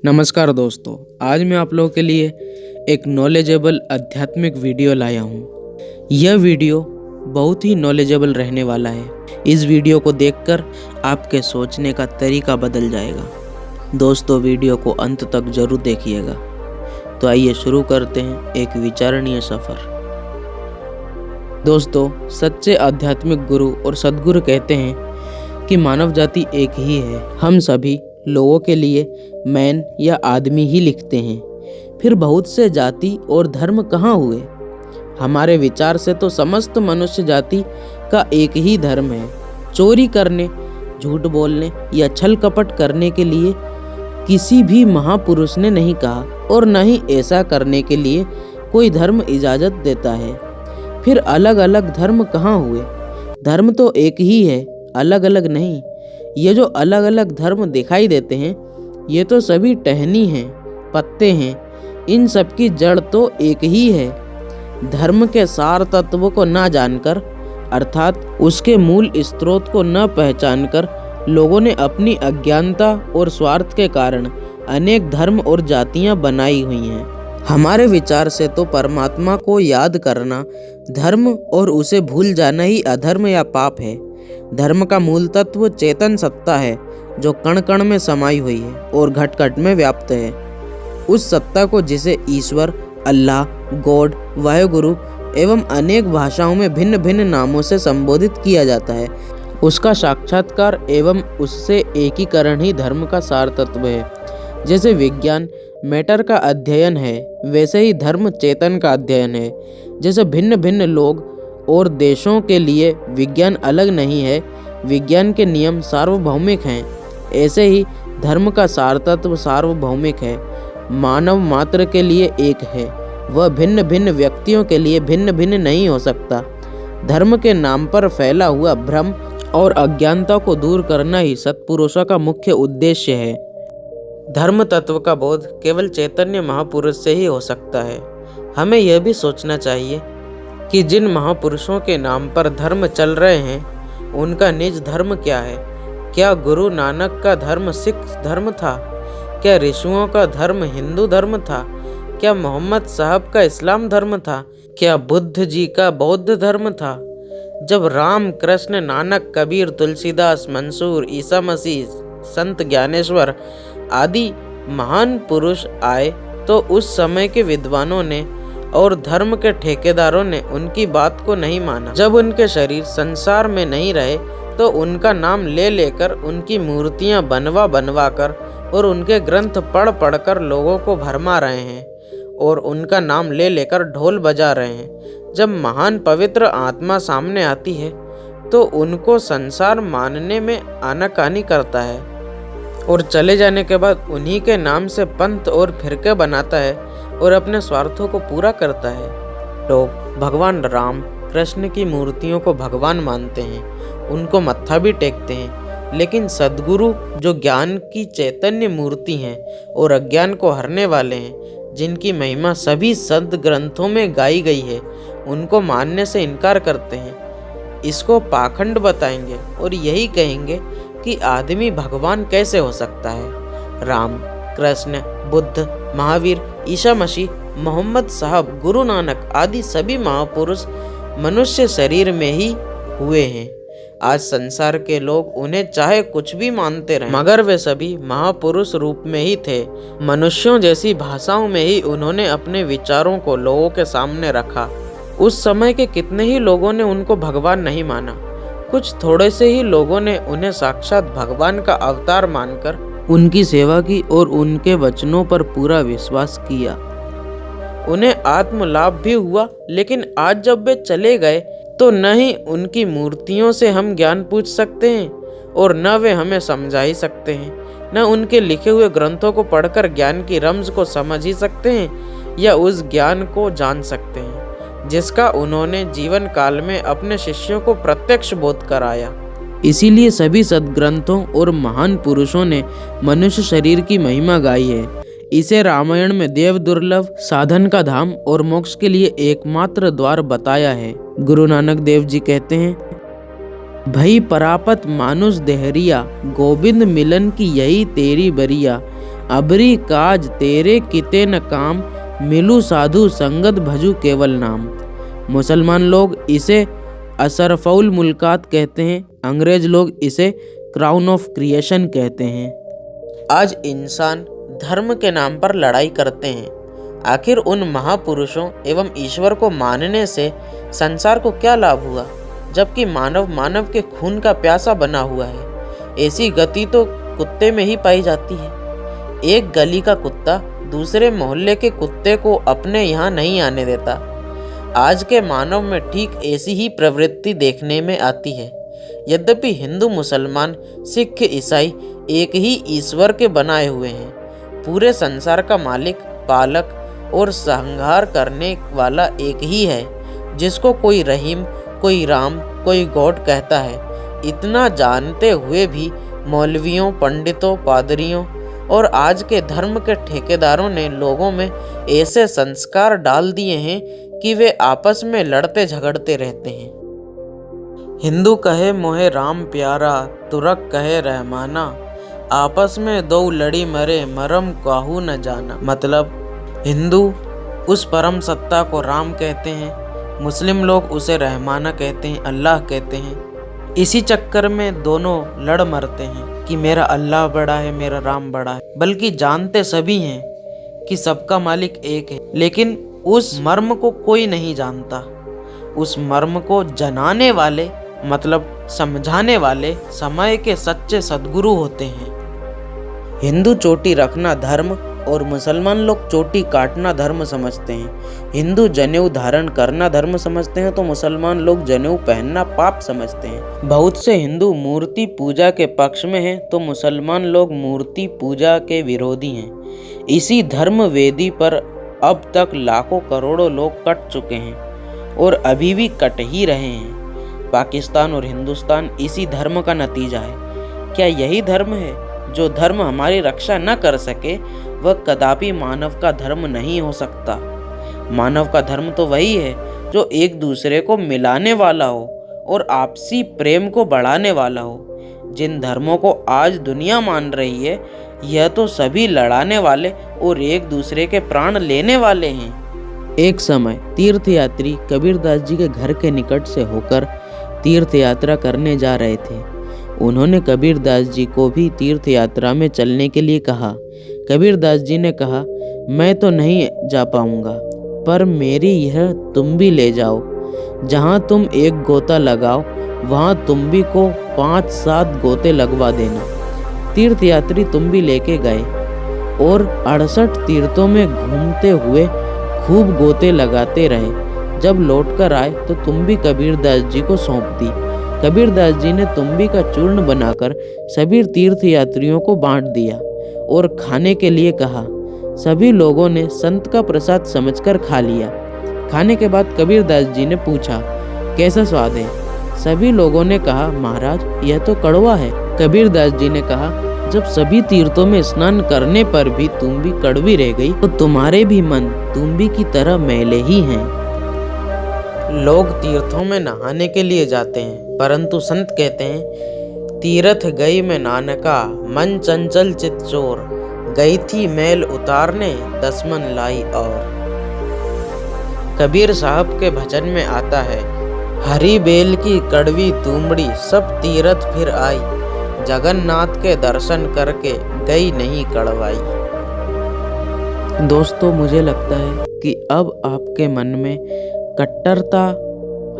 नमस्कार दोस्तों, आज मैं आप लोगों के लिए एक नॉलेजेबल आध्यात्मिक वीडियो लाया हूँ। यह वीडियो बहुत ही नॉलेजेबल रहने वाला है। इस वीडियो को देखकर आपके सोचने का तरीका बदल जाएगा। दोस्तों, वीडियो को अंत तक जरूर देखिएगा। तो आइए शुरू करते हैं एक विचारणीय सफ़र। दोस्तों, सच्चे आध्यात्मिक गुरु और सद्गुरु कहते हैं कि मानव जाति एक ही है। हम सभी लोगों के लिए मैन या आदमी ही लिखते हैं। फिर बहुत से जाति और धर्म कहाँ हुए? हमारे विचार से तो समस्त मनुष्य जाति का एक ही धर्म है। चोरी करने, झूठ बोलने या छल कपट करने के लिए किसी भी महापुरुष ने नहीं कहा, और न ही ऐसा करने के लिए कोई धर्म इजाज़त देता है। फिर अलग अलग धर्म कहाँ हुए? धर्म तो एक ही है, अलग अलग नहीं। ये जो अलग अलग धर्म दिखाई देते हैं, ये तो सभी टहनी हैं, पत्ते हैं। इन सब की जड़ तो एक ही है। धर्म के सार तत्व को न जानकर, अर्थात उसके मूल स्रोत को न पहचानकर, लोगों ने अपनी अज्ञानता और स्वार्थ के कारण अनेक धर्म और जातियां बनाई हुई हैं। हमारे विचार से तो परमात्मा को याद करना धर्म और उसे भूल जाना ही अधर्म या पाप है। धर्म का मूल तत्व चेतन सत्ता है, जो कण कण में समाई हुई है और घट घट में व्याप्त है। उस सत्ता को जिसे ईश्वर, अल्लाह, गॉड, वायुगुरु एवं अनेक भाषाओं में भिन्न भिन्न नामों से संबोधित किया जाता है, उसका साक्षात्कार एवं उससे एकीकरण ही धर्म का सार तत्व है। जैसे विज्ञान मैटर का अध्ययन है, वैसे ही धर्म चेतन का अध्ययन है। जैसे भिन्न भिन्न लोग और देशों के लिए विज्ञान अलग नहीं है, विज्ञान के नियम सार्वभौमिक हैं, ऐसे ही धर्म का सार तत्व सार्वभौमिक है। मानव मात्र के लिए एक है, वह भिन्न भिन्न व्यक्तियों के लिए भिन्न भिन्न नहीं हो सकता। धर्म के नाम पर फैला हुआ भ्रम और अज्ञानता को दूर करना ही सत्पुरुषों का मुख्य उद्देश्य है। धर्म तत्व का बोध केवल चैतन्य महापुरुष से ही हो सकता है। हमें यह भी सोचना चाहिए कि जिन महापुरुषों के नाम पर धर्म चल रहे हैं, उनका निज धर्म क्या है? क्या गुरु नानक का धर्म सिख धर्म था? क्या ऋषियों का धर्म हिंदू धर्म था? क्या मोहम्मद साहब का इस्लाम धर्म था? क्या बुद्ध जी का बौद्ध धर्म था? जब राम, कृष्ण, नानक, कबीर, तुलसीदास, मंसूर, ईसा मसीह, संत ज्ञानेश्वर आदि महान पुरुष आए, तो उस समय के विद्वानों ने और धर्म के ठेकेदारों ने उनकी बात को नहीं माना। जब उनके शरीर संसार में नहीं रहे, तो उनका नाम ले लेकर, उनकी मूर्तियां बनवा बनवा कर और उनके ग्रंथ पढ़ पढ़ कर लोगों को भरमा रहे हैं, और उनका नाम ले लेकर ढोल बजा रहे हैं। जब महान पवित्र आत्मा सामने आती है, तो उनको संसार मानने में आनाकानी करता है, और चले जाने के बाद उन्हीं के नाम से पंथ और फिरके बनाता है और अपने स्वार्थों को पूरा करता है। लोग भगवान राम, कृष्ण की मूर्तियों को भगवान मानते हैं, उनको मत्था भी टेकते हैं, लेकिन सद्गुरु जो ज्ञान की चैतन्य मूर्ति हैं और अज्ञान को हरने वाले हैं, जिनकी महिमा सभी संत ग्रंथों में गाई गई है, उनको मानने से इनकार करते हैं। इसको पाखंड बताएंगे और यही कहेंगे कि आदमी भगवान कैसे हो सकता है। राम, कृष्ण, बुद्ध, महावीर, ईसा मसीह, मोहम्मद साहब, गुरु नानक आदि सभी महापुरुष मनुष्य शरीर में ही हुए हैं। आज संसार के लोग उन्हें चाहे कुछ भी मानते रहे, मगर वे सभी महापुरुष रूप में ही थे। मनुष्यों जैसी भाषाओं में ही उन्होंने अपने विचारों को लोगों के सामने रखा। उस समय के कितने ही लोगों ने उनको भगवान नहीं माना। कुछ थोड़े से ही लोगों ने उन्हें साक्षात भगवान का अवतार मानकर उनकी सेवा की और उनके वचनों पर पूरा विश्वास किया। उन्हें आत्म लाभ भी हुआ, लेकिन आज जब वे चले गए, तो न ही उनकी मूर्तियों से हम ज्ञान पूछ सकते हैं, और न वे हमें समझा ही सकते हैं, न उनके लिखे हुए ग्रंथों को पढ़कर ज्ञान की रमज को समझ ही सकते हैं, या उस ज्ञान को जान सकते हैं जिसका उन्होंने जीवन काल में अपने शिष्यों को प्रत्यक्ष बोध कराया। इसीलिए सभी सद्ग्रंथों और महान पुरुषों ने मनुष्य शरीर की महिमा गाई है। इसे रामायण में देव दुर्लभ, साधन का धाम और मोक्ष के लिए एकमात्र द्वार बताया है। गुरु नानक देव जी कहते हैं, भई परापत मानुष देहरिया, गोविंद मिलन की यही तेरी बरिया, अबरी काज तेरे किते न काम, मिलू साधु संगत भजू केवल नाम। मुसलमान लोग इसे असरफउल मुल्कात कहते हैं, अंग्रेज लोग इसे क्राउन ऑफ क्रिएशन कहते हैं। आज इंसान धर्म के नाम पर लड़ाई करते हैं। आखिर उन महापुरुषों एवं ईश्वर को मानने से संसार को क्या लाभ हुआ, जबकि मानव के खून का प्यासा बना हुआ है। ऐसी गति तो कुत्ते में ही पाई जाती है। एक गली का कुत्ता दूसरे मोहल्ले के कुत्ते को अपने यहाँ नहीं आने देता। आज के मानव में ठीक ऐसी ही प्रवृत्ति देखने में आती है। यद्यपि हिंदू, मुसलमान, सिख, ईसाई एक ही ईश्वर के बनाए हुए हैं। पूरे संसार का मालिक, पालक और संहार करने वाला एक ही है, जिसको कोई रहीम, कोई राम, कोई गॉड कहता है। इतना जानते हुए भी मौलवियों, पंडितों, पादरियों और आज के धर्म के ठेकेदारों ने लोगों में ऐसे संस्कार डाल दिए हैं कि वे आपस में लड़ते झगड़ते रहते हैं। हिंदू कहे मोहे राम प्यारा, तुरक कहे रहमाना, आपस में दो लड़ी मरे, मरम काहू न जाना। मतलब हिंदू उस परम सत्ता को राम कहते हैं, मुस्लिम लोग उसे रहमाना कहते हैं, अल्लाह कहते हैं। इसी चक्कर में दोनों लड़ मरते हैं कि मेरा अल्लाह बड़ा है, मेरा राम बड़ा है। बल्कि जानते सभी हैं कि सबका मालिक एक है, लेकिन उस मर्म को कोई नहीं जानता। उस मर्म को जनाने वाले, मतलब समझाने वाले समय के सच्चे सद्गुरु होते हैं। हिंदू चोटी रखना धर्म और मुसलमान लोग चोटी काटना धर्म समझते हैं। हिंदू जनेऊ धारण करना धर्म समझते हैं तो मुसलमान लोग जनेऊ पहनना पाप समझते हैं। बहुत से हिंदू मूर्ति पूजा के पक्ष में हैं तो मुसलमान लोग मूर्ति पूजा के विरोधी हैं। इसी धर्म वेदी पर अब तक लाखों करोड़ों लोग कट चुके हैं और अभी भी कट ही रहे हैं। पाकिस्तान और हिंदुस्तान इसी धर्म का नतीजा है। क्या यही धर्म है? जो धर्म हमारी रक्षा न कर सके वह कदापि मानव का धर्म नहीं हो सकता। मानव का धर्म तो वही है जो एक दूसरे को मिलाने वाला हो और आपसी प्रेम को बढ़ाने वाला हो। जिन धर्मों को आज दुनिया मान रही है, यह तो सभी लड़ाने वाले और एक दूसरे के प्राण लेने वाले हैं। एक समय तीर्थयात्री कबीरदास जी के घर के निकट से होकर तीर्थ यात्रा करने जा रहे थे। उन्होंने कबीरदास जी को भी तीर्थ यात्रा में चलने के लिए कहा। कबीरदास जी ने कहा, मैं तो नहीं जा पाऊंगा, पर मेरी यह तुम भी ले जाओ। जहाँ तुम एक गोता लगाओ वहाँ तुम भी को 5-7 गोते लगवा देना। तीर्थयात्री तुम भी लेके गए और 68 तीर्थों में घूमते हुए खूब गोते लगाते रहे। जब लौट कर आए तो तुम भी कबीरदास जी को सौंप दी। कबीरदास जी ने तुम्बी का चूर्ण बनाकर सभी तीर्थयात्रियों को बांट दिया और खाने के लिए कहा। सभी लोगों ने संत का प्रसाद समझकर खा लिया। खाने के बाद कबीरदास जी ने पूछा, कैसा स्वाद है? सभी लोगों ने कहा, महाराज यह तो कड़वा है। कबीरदास जी ने कहा, जब सभी तीर्थों में स्नान करने पर भी तुम्बी कड़वी रह गई तो तुम्हारे भी मन तुम्बी की तरह मैले ही हैं। लोग तीर्थों में नहाने के लिए जाते हैं, परंतु संत कहते हैं, तीर्थ गई में नानका, मन चंचल चित चोर, गई थी मैल उतारने, 10 मन लाई और। कबीर साहब के भजन में आता है, हरी बेल की कड़वी तुमड़ी, सब तीर्थ फिर आई, जगन्नाथ के दर्शन करके गई नहीं कड़वाई। दोस्तों, मुझे लगता है कि अब आपके मन में कट्टरता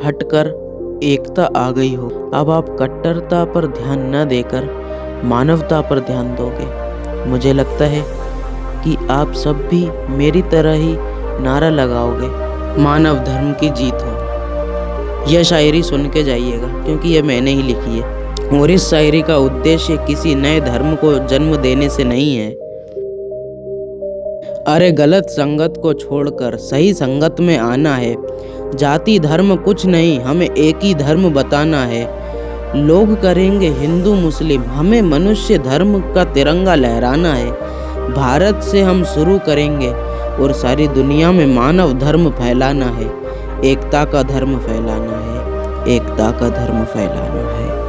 हटकर एकता आ गई हो। अब आप कट्टरता पर ध्यान न देकर मानवता पर ध्यान दोगे। मुझे लगता है कि आप सब भी मेरी तरह ही नारा लगाओगे, मानव धर्म की जीत हो। यह शायरी सुन के जाइएगा, क्योंकि यह मैंने ही लिखी है और इस शायरी का उद्देश्य किसी नए धर्म को जन्म देने से नहीं है। अरे गलत संगत को छोड़कर सही संगत में आना है। जाति धर्म कुछ नहीं, हमें एक ही धर्म बताना है। लोग करेंगे हिंदू मुस्लिम, हमें मनुष्य धर्म का तिरंगा लहराना है। भारत से हम शुरू करेंगे और सारी दुनिया में मानव धर्म फैलाना है। एकता का धर्म फैलाना है, एकता का धर्म फैलाना है।